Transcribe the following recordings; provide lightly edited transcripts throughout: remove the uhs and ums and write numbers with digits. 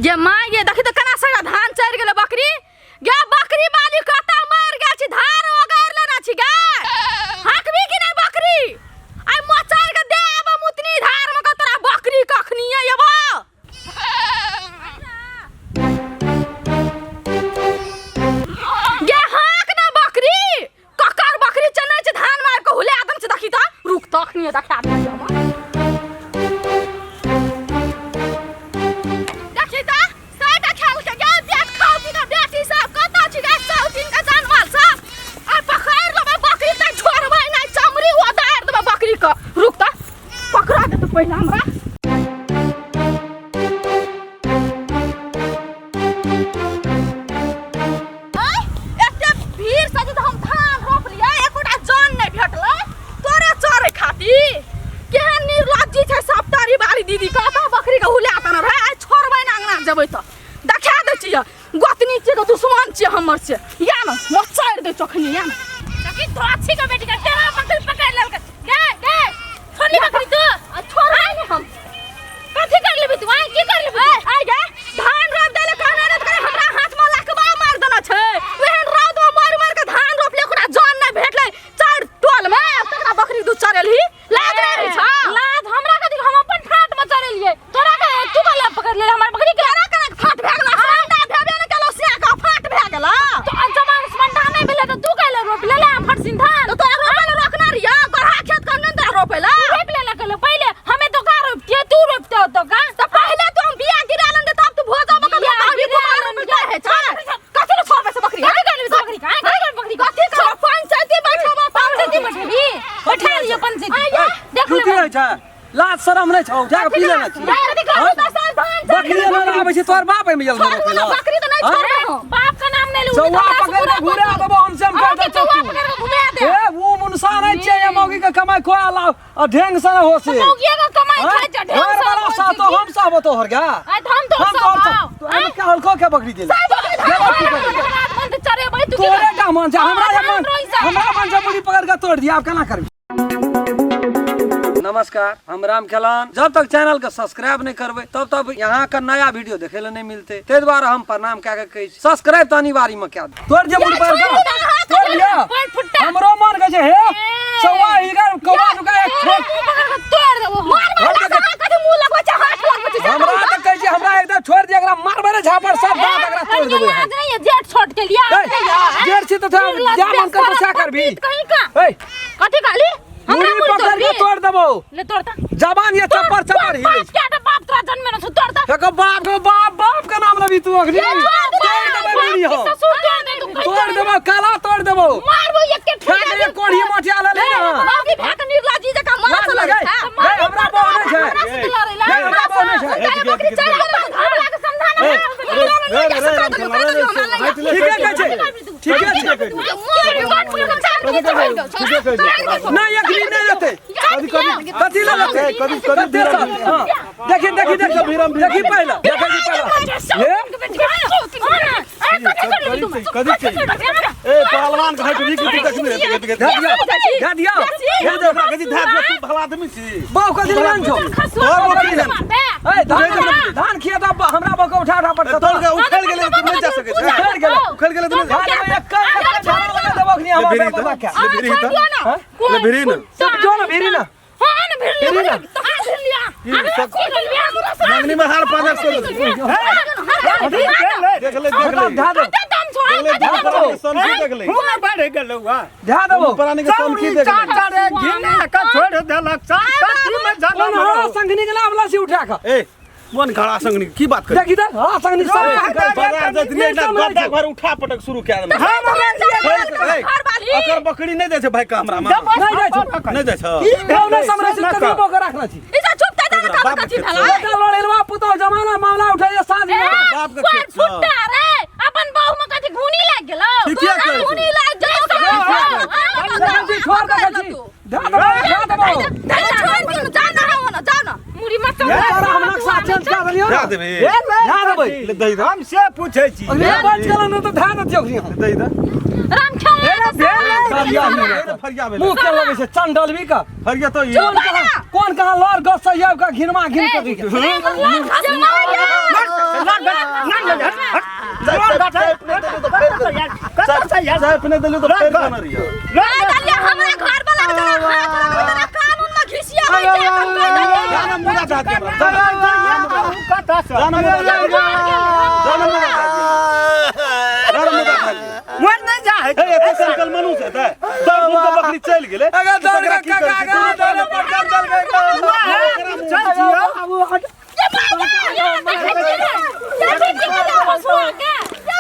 ये माँ ये देखी तो कना सगा धान चढ़ गेल बकरी गे बकरी मालिक कता मार गेल छी धान ओगार लेना छी गे हकबी कि नहीं बकरी आई मचार के देब मुतनी धार में तोरा बकरी कखनी एबो गे हाक ना बकरी ककर बकरी चनै छ धान मार के हुले आदम से देखी त रुक तखनी देखा दे पहिला हमरा एते भीड़ से हम धान रोप लिया एकोटा जान नहीं भेटले तोरे चरे खाती केहन निर्लज्जी छै सप्तारी बारी दीदी कहता बकरी के हुला त न भाई आज छोड़बै न अंगना जेबै त देखा दे छियै गोतनी छियै दुश्मन छियै हमर से या न मचार दे चखनी या न देखी धोछी के बेटी के तेरा बकरी पकड़ लेलक गे गे छोड़ी बकरी तो छोड़ हम कथि कर लेबी तू की कर लेबी आ गे धान रोप देले कहना न करे हमरा हाथ में लकबा मार देना छै वेहन रौद में मार मार के धान रोपले ओकरा जान नहीं भेटले चार टोल में तकरा बकरी दूध चरेलही लाज नहीं छ लाज हमरा कथि हम अपन ठाट में चरेलिए तोरा के तू कला पकड़ ले हमर बकरी के कना फाट भे गेला अंडा भेबे न केलो से का फाट भे गेला तो जमान मंडा नहीं भेले तो तू कला रोप लेला फट सिन धान तो तोरा रोपले रोकना रिया गढ़ा खेत का नहीं रोपेला रोप लेला कलो पहले हमें तो का रोपतिए तू रोपते हो तो का तो पहले तो हम बिया गिरालन दे तब तू भोजा में कभी बाहरी कुमार में गए है छ कथि न छोड़बे से बकरी है कर बकरी का बकरी कथि कर पंचायती बैठबा पंचायती बैठबी बैठा लियो पंचायती देख ले छ लाज शरम नहीं छौ जाके पी लेना छी बकरी न आबै छै तोर बाप में जल रोपेला बकरी तो नहीं छोड़बे हो बाप का नाम नहीं लू चौवा पकड़ के घुरे देबो हम सब कर दे चौवा पकड़ के घुमे दे ए वो मुनसा नहीं छै ये मौगी के कमाई खोआ लाओ ढंग से न हो से मौगी के कमाई खाइ छ ढंग से सा तो हम सब तो हर गा हम तो सब तो हम का हल्को के बकरी दे मन तो चरे भाई तू तोरे का मन छ हमरा मन से मुड़ी पकड़ के तोड़ दिया अब केना करबी नमस्कार हम राम खेलान जब तक चैनल के सब्सक्राइब नहीं करबे तब तक यहाँ का नया वीडियो देखे ले नहीं मिलते ते द्वारा हम प्रणाम कह के कही सब्सक्राइब तो अनिवार्य में क्या तोड़ जे मुड़ी पर तोड़ लिया हमरो मन के हे सवा इगर कवा रुका एक तोड़ देबो मार कथि मुंह लगबै छ हाथ लगबै छ हमरा त कहै छी हमरा एकदम छोड़ दे एकरा मारबे रे झापड़ सब दांत एकरा तोड़ देबे आज नहीं है जेठ छोड़ के लिया जेठ छी तो जा मन कर बचा करबी कहीं का ए कथि काली हमरा मुड़ी पकड़ के तोड़ देबो ले तोड़ता जबान ये चप्पर चप्पर हिलै क्या तो बाप तोरा जन्म में न तोड़ता देखो बाप का नाम लेबी तू अगली तोड़ देबे मुड़ी हो ससुर तोड़ दे तू तोड़ देबो काला तोड़ देबो मारबो एक के फेंक दे कोढ़ी मोटिया ले ले ना बाकी भाग निर्लाजी जका मार लगे हमरा बहु नहीं छै हमरा बहु नहीं छै बकरी चल हमरा के समझाना ठीक है छै ठीक है नहीं अखरी नहीं लेते कथि ले लेते हां देखि पहला कथि छै ए पहलवान घाट री की देखबे धा दिया कथि धा तू भला आदमी छी बाऊ कथि लान छौ ए धान खिया त हमरा बको उठा पड़ तोड़ के उखड़ गेले तू नहीं जा सके उखड़ गेले तू धान में एक झाड़ा लगा देबो खनी हमरा पता क्या ले भिरी न जो ना भिरी ना हां न भिरी ना मंगनी में हार पादर से देख ले धा दो समझी देख ले मुंह में बढ़ गेल हुआ धा दो पुरानी के समझी देख ले चाचा रे घिना का छोड़ देलक चाचा में जाना संगनी के लावला से उठा का ए मन घड़ा संगनी की बात कर देखि त हां संगनी सब बाजार जतने गड्ढा घर उठा पटक शुरू कर दे अकर बकरी नहीं दे छै भाई का हमरा में नहीं दे छ ई भावना समरा से कदमो के रखना छी इजा चुप ता का कथि भला लड़ेलवा पुतो जमाना मामला उठाइए साँझ में बाप के खेत फुट्टा रे अपन बहू में कथि घुनी लाग गेलो घुनी लाग गेलो छोड़ दे छी धा दो जाना हो ना जाना मुड़ी मत यार हम नक्शा चेंज कर दियो धा देबे धा देबे ले दई द हम से पूछै छी अरे बात चला न तो धा दे जोखनी दई द राम खेला फरिया में मुंह के लगे से चंडल भी का फरिया तो ये कौन कहां लड़ गस सब का घिनमा घिन कर दी चाय अपने दिल तो फेर करना रही है डालिया हमरा घर वाला के हाथ लगा कानून में घिसिया हो जाए जाना मुदा था मन नहीं जा है ए संकल मनुष्य है दौड़ तो बकरी चल गेले अगर दौड़ के काका दौड़ पर चल गए चल जियो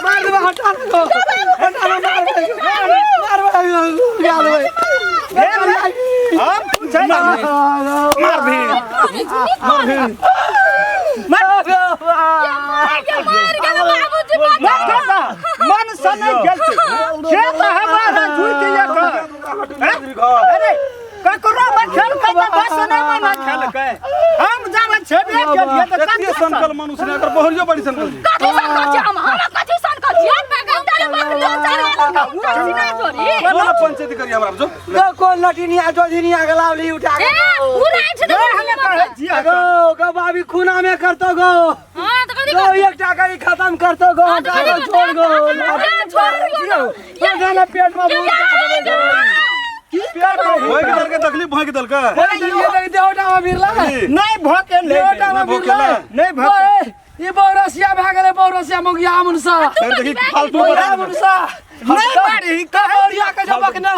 मार दे हटा लो मार भी मन सने गलती के तो हमारा झूठ लेकर अरे ककरो में खेल के तो बस नहीं मन खेल के हम जाने छेबे के लिए तो कते संकल मनुष्य ने अगर बहरियो बड़ी संकल जी कथि संकल छी हम कथि संकल छी बेगंदारे बकरी चार ना जोरी बोला पंचायती करी हमरा जो तो कौन लटिनिया जोधिनिया गलावली उठा के उड़ाई छ हमें कहे जिया गो बाबी खूना में करतो गो हां तो कथि गो एक टाका ही खत्म करतो गो छोड़ गो छोड़ जाना पेट में भूख भोय के दल के तकलीफ भोय के दल का ये देवटा में बिरला नहीं भोके देवटा में बिरला नहीं भोके ये बोरसिया भाग गेले बोरसिया मुगिया मुनसा फिर देखी फालतू मुनसा नहीं मारी बोरिया के जो बकनड़ा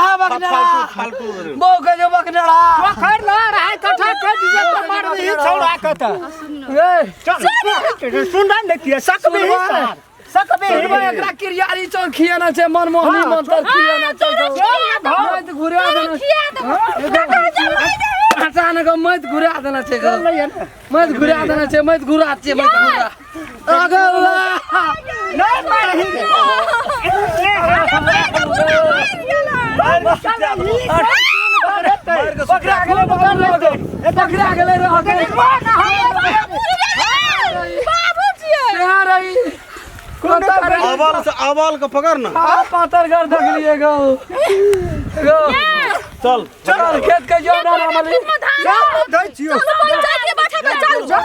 फालतू बो के जो बकनड़ा खैर ला रहा है कथा के दिए तो मार दी छोड़ा कथा चल सुन देखिए सक भी एकरा किरियारी चौक खियाना छै मनमोहनी मंत्र खियाना छै मत घुरा देना अचानक मत घुरा देना छै मत घुरा देना छै मत घुरा छै मत घुरा आगे नहीं मारी पकड़ा गेले रह गए बाबूजी आवाल का पकड़ ना पातर घर देख लिए गो चल चल खेत के जो ना मामले दे छियो पंचायत के बैठक में चल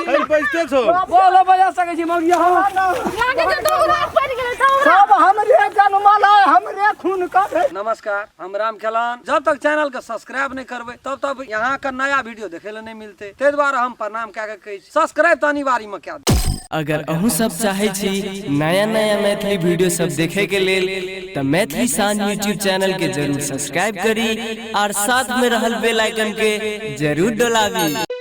कई पैसे छो बोलो बजा सके छी मगिया हो सब हमरे जन्मला हमरे खून का नमस्कार हम राम खेलान जब तक चैनल के सब्सक्राइब नहीं करबे तब तक यहाँ का नया वीडियो देखे ले नहीं मिलते ते द्वारा हम प्रणाम कह के कही सब्सक्राइब तो अनिवार्य में क्या अगर अहू सब चाहे छी नया नया मैथिली वीडियो सब देखे के लेल तो मैथिली साँझ यूट्यूब चैनल के जरूर सब्सक्राइब करी और साथ में रहल बेल आइकन के जरूर दबावी।